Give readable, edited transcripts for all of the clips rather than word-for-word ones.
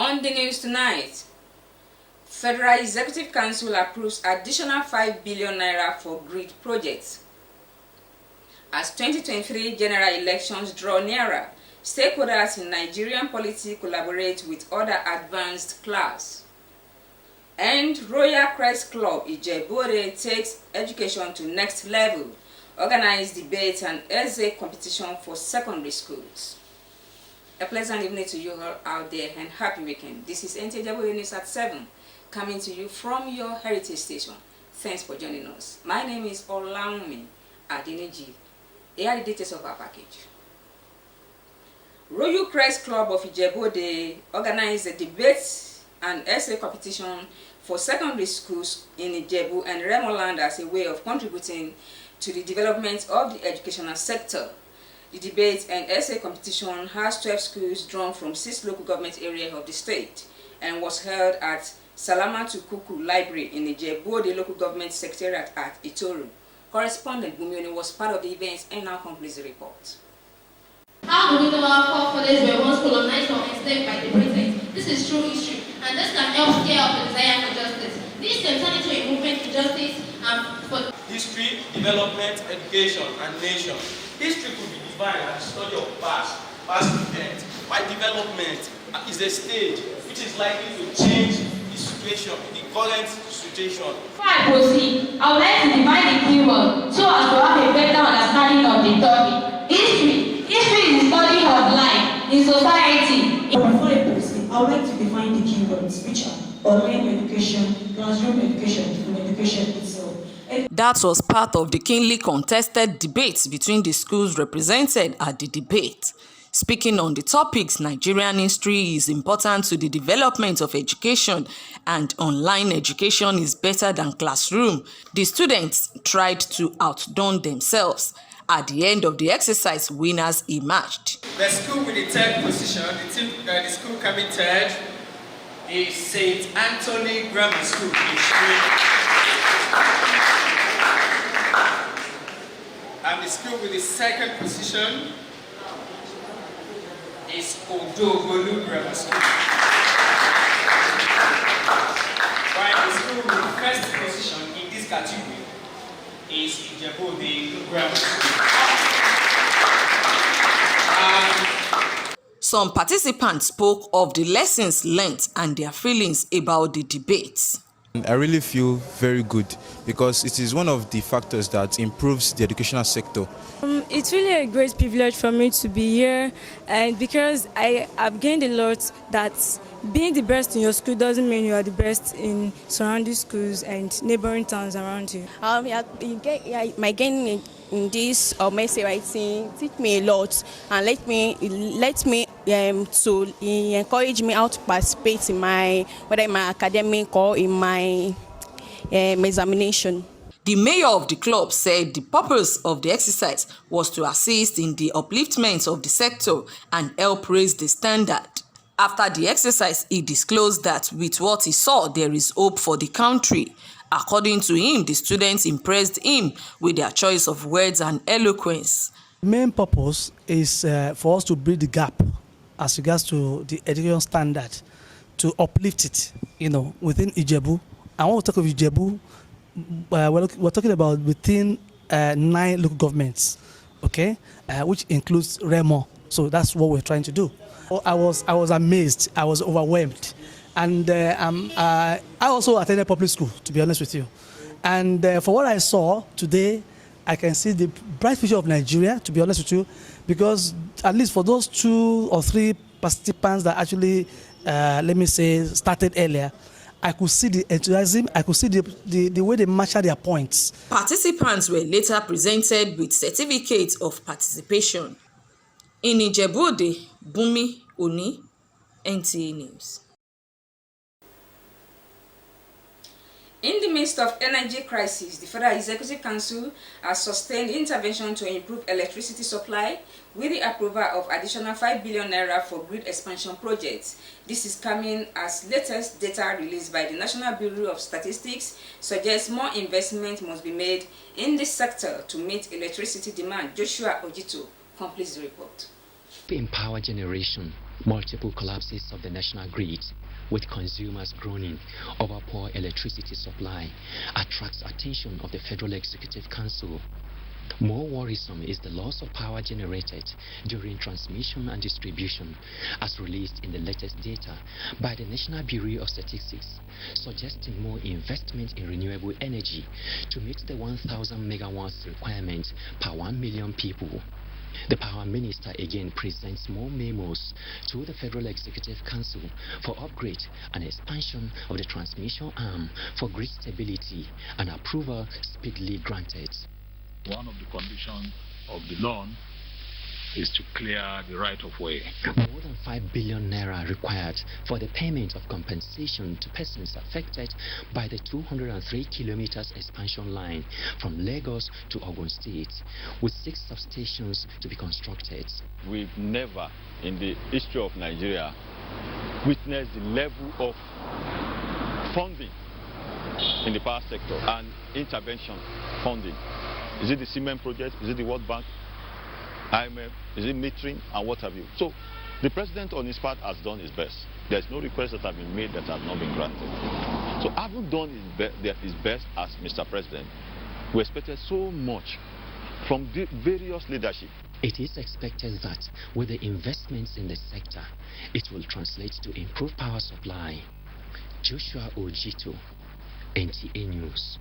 On the news tonight, Federal Executive Council approves additional 5 billion naira for grid projects. As 2023 general elections draw nearer, stakeholders in Nigerian politics collaborate with other advanced class. And Royal Crest Club Ijebu ode takes education to next level, organized debate and essay competition for secondary schools. A pleasant evening to you all out there and happy weekend. This is NTA Ijebu ode News at 7, coming to you from your heritage station. Thanks for joining us. My name is Olamide Adeniji. Here are the details of our package. Royal Crest Club of Ijebu ode organized a debate and essay competition for secondary schools in Ijebu and Remo land as a way of contributing to the development of the educational sector. The debate and essay competition has 12 schools drawn from 6 local government areas of the state and was held at Salamatu Kuku Library in Ijebu ode local government secretariat at Itoru. Correspondent Bumioni was part of the events and now completes the report. How do we know our forefathers were once colonized or enslaved by the Britons? This is true history, and this can help scare up the desire for justice. This can turn into a movement to justice and for history, development, education, and nation. History could be defined as the study of past events, while development is a stage which is likely to change the situation, the current situation. Before I proceed, I would like to define the keyword so as to have a better understanding of the topic. History. History is the study of life in society. Before I proceed, I would like to define the keywords, which are online education, classroom education, and education itself. That was part of the keenly contested debates between the schools represented at the debate. Speaking on the topics, Nigerian history is important to the development of education and online education is better than classroom. The students tried to outdone themselves. At the end of the exercise, winners emerged. The school with the third position, the school coming third, is St. Anthony Grammar School in And the school with the second position is Odogolu Grammar School. While the school with the first position in this category is Ijebu ode Grammar School. Some participants spoke of the lessons learnt and their feelings about the debates. I really feel very good because it is one of the factors that improves the educational sector. It's really a great privilege for me to be here, and because I have gained a lot that being the best in your school doesn't mean you are the best in surrounding schools and neighboring towns around you. My gain in this essay writing teach me a lot and let me to encourage me how to participate in whether in my academic or in my examination. The mayor of the club said the purpose of the exercise was to assist in the upliftment of the sector and help raise the standard. After the exercise, he disclosed that with what he saw, there is hope for the country. According to him, the students impressed him with their choice of words and eloquence. The main purpose is for us to bridge the gap as regards to the education standard, to uplift it, within Ijebu. And when we talk of Ijebu, we're talking about within 9 local governments, okay, which includes Remo. So that's what we're trying to do. I was amazed. I was overwhelmed. And I also attended public school, to be honest with you. And for what I saw today, I can see the bright future of Nigeria, to be honest with you, because at least for those 2 or 3 participants that actually, started earlier, I could see the enthusiasm, I could see the way they marshal their points. Participants were later presented with certificates of participation. In Ijebu ode, Bumioni, NTA News. In the midst of energy crisis, the Federal Executive Council has sustained intervention to improve electricity supply with the approval of additional 5 billion naira for grid expansion projects. This is coming as latest data released by the National Bureau of Statistics suggests more investment must be made in this sector to meet electricity demand. Joshua Ojito completes the report. Empower generation Multiple collapses of the national grid, with consumers groaning over poor electricity supply, attracts attention of the Federal Executive Council. More worrisome is the loss of power generated during transmission and distribution, as released in the latest data by the National Bureau of Statistics, suggesting more investment in renewable energy to meet the 1,000 megawatts requirement per 1 million people. The Power Minister again presents more memos to the Federal Executive Council for upgrade and expansion of the transmission arm for grid stability, and approval speedily granted. One of the conditions of the loan is to clear the right of way. More than 5 billion naira required for the payment of compensation to persons affected by the 203 kilometers expansion line from Lagos to Ogun State, with 6 substations to be constructed. We've never in the history of Nigeria witnessed the level of funding in the power sector and intervention funding. Is it the cement project? Is it the World Bank? IMF? Is it metering? And what have you? So the president on his part has done his best. There's no request that have been made that have not been granted. So having done his best as Mr. President, we expected so much from the various leadership. It is expected that with the investments in the sector, it will translate to improved power supply. Joshua Ojito, NTA News.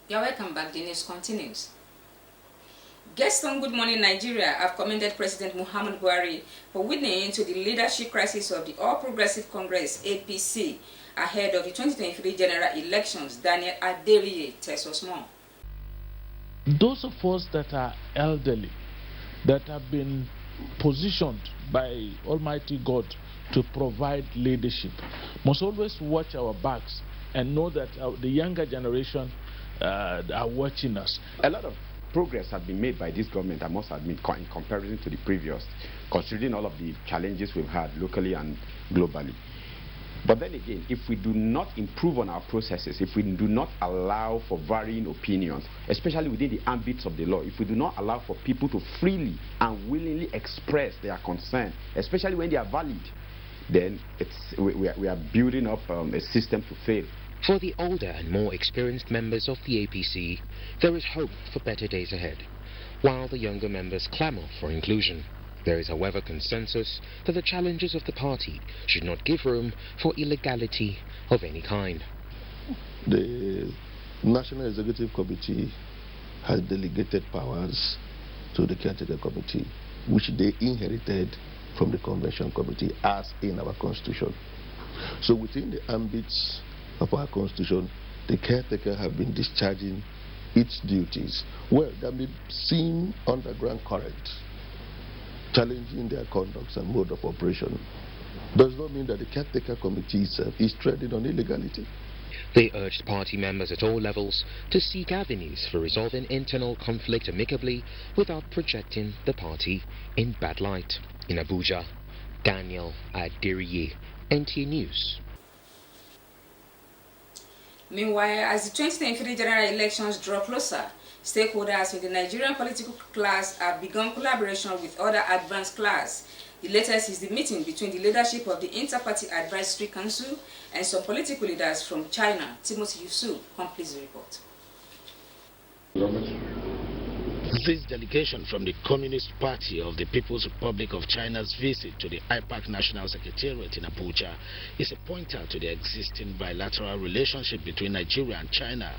You're welcome back. The news continues. Guests on Good Morning Nigeria have commended President Muhammadu Buhari for witnessing to the leadership crisis of the All Progressive Congress (APC) ahead of the 2023 general elections. Daniel Adeliye tells us more. Those of us that are elderly, that have been positioned by Almighty God to provide leadership, must always watch our backs and know that the younger generation are watching us. A lot of progress has been made by this government, I must admit, in comparison to the previous, considering all of the challenges we've had locally and globally. But then again, if we do not improve on our processes, if we do not allow for varying opinions, especially within the ambits of the law, if we do not allow for people to freely and willingly express their concern, especially when they are valid, then we are building up a system to fail. For the older and more experienced members of the APC, there is hope for better days ahead, while the younger members clamour for inclusion. There is, however, consensus that the challenges of the party should not give room for illegality of any kind. The National Executive Committee has delegated powers to the Caretaker Committee, which they inherited from the Convention Committee as in our Constitution. So within the ambits of our Constitution, the caretaker have been discharging its duties. Well, there may seem underground current, challenging their conducts and mode of operation. Does not mean that the caretaker committee itself is treading on illegality. They urged party members at all levels to seek avenues for resolving internal conflict amicably without projecting the party in bad light. In Abuja, Daniel Adiriye, NTA News. Meanwhile, as the 2023 general elections draw closer, stakeholders in the Nigerian political class have begun collaboration with other advanced class. The latest is the meeting between the leadership of the Inter-Party Advisory Council and some political leaders from China. Timothy Yusuf completes the report. This delegation from the Communist Party of the People's Republic of China's visit to the IPAC National Secretariat in Abuja is a pointer to the existing bilateral relationship between Nigeria and China.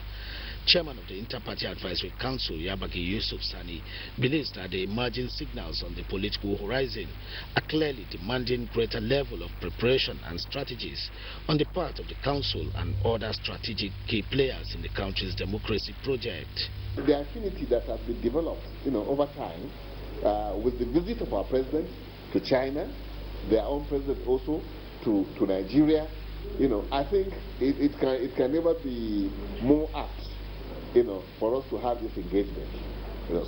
Chairman of the Inter-Party Advisory Council, Yabagi Yusuf Sani, believes that the emerging signals on the political horizon are clearly demanding greater level of preparation and strategies on the part of the Council and other strategic key players in the country's democracy project. The affinity that has been developed, over time, with the visit of our president to China, their own president also to Nigeria, I think it can never be more apt, for us to have this engagement.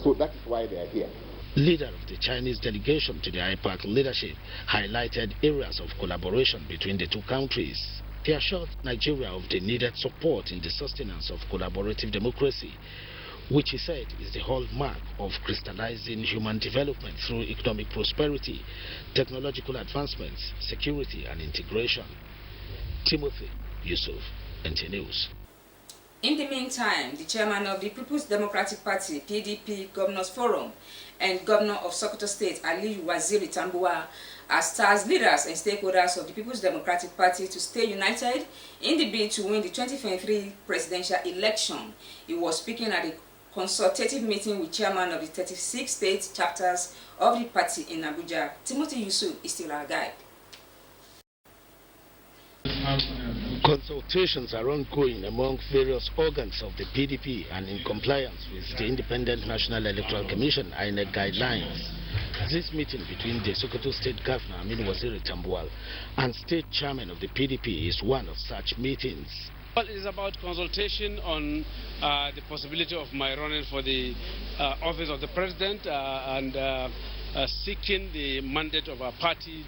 So that is why they are here. Leader of the Chinese delegation to the IPAC leadership highlighted areas of collaboration between the two countries. He assured Nigeria of the needed support in the sustenance of collaborative democracy, which he said is the hallmark of crystallizing human development through economic prosperity, technological advancements, security and integration. Timothy Yusuf, NTA News. In the meantime, the chairman of the People's Democratic Party, PDP Governors Forum, and Governor of Sokoto State, Ali Waziri Tambuwa, has tasked leaders and stakeholders of the People's Democratic Party to stay united in the bid to win the 2023 presidential election. He was speaking at a consultative meeting with chairman of the 36 state chapters of the party in Abuja. Timothy Yusuf is still our guide. Consultations are ongoing among various organs of the PDP and in compliance with the Independent National Electoral Commission INEC guidelines. This meeting between the Sokoto State Governor Aminu Waziri Tambuwal and State Chairman of the PDP is one of such meetings. Well, it is about consultation on the possibility of my running for the office of the President and seeking the mandate of our party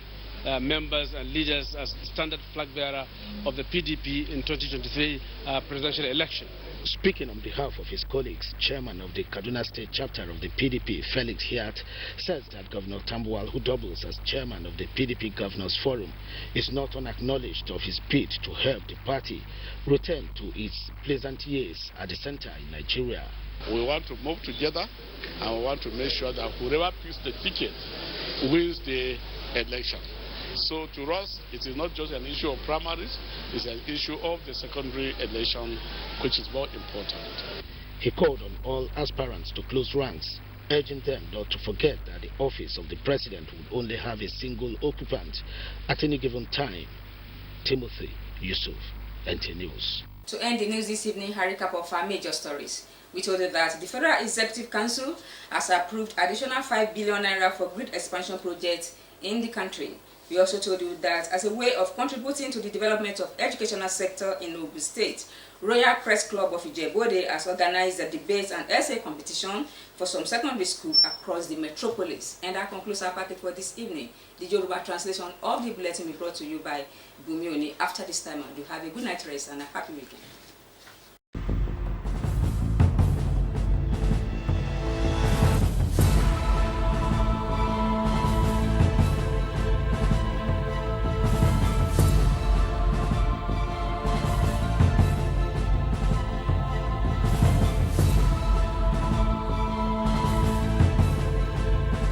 members and leaders as standard flag bearer of the PDP in 2023 presidential election. Speaking on behalf of his colleagues, Chairman of the Kaduna State chapter of the PDP, Felix Hiat, says that Governor Tambuwal, who doubles as Chairman of the PDP Governors Forum, is not unacknowledged of his bid to help the party return to its pleasant years at the center in Nigeria. We want to move together and we want to make sure that whoever picks the ticket wins the election. So to us, it is not just an issue of primaries, it's an issue of the secondary election, which is more important. He called on all aspirants to close ranks, urging them not to forget that the office of the president would only have a single occupant at any given time. Timothy Yusuf, NTA News. To end the news this evening, a recap of our major stories. We told you that the Federal Executive Council has approved additional 5 billion naira for grid expansion projects in the country. We also told you that as a way of contributing to the development of educational sector in Ogun State, Royal Press Club of Ijebu Ode has organized a debate and essay competition for some secondary schools across the metropolis. And that concludes our packet for this evening. The Yoruba translation of the bulletin will be brought to you by Bumi Oni. After this time, you have a good night rest and a happy weekend.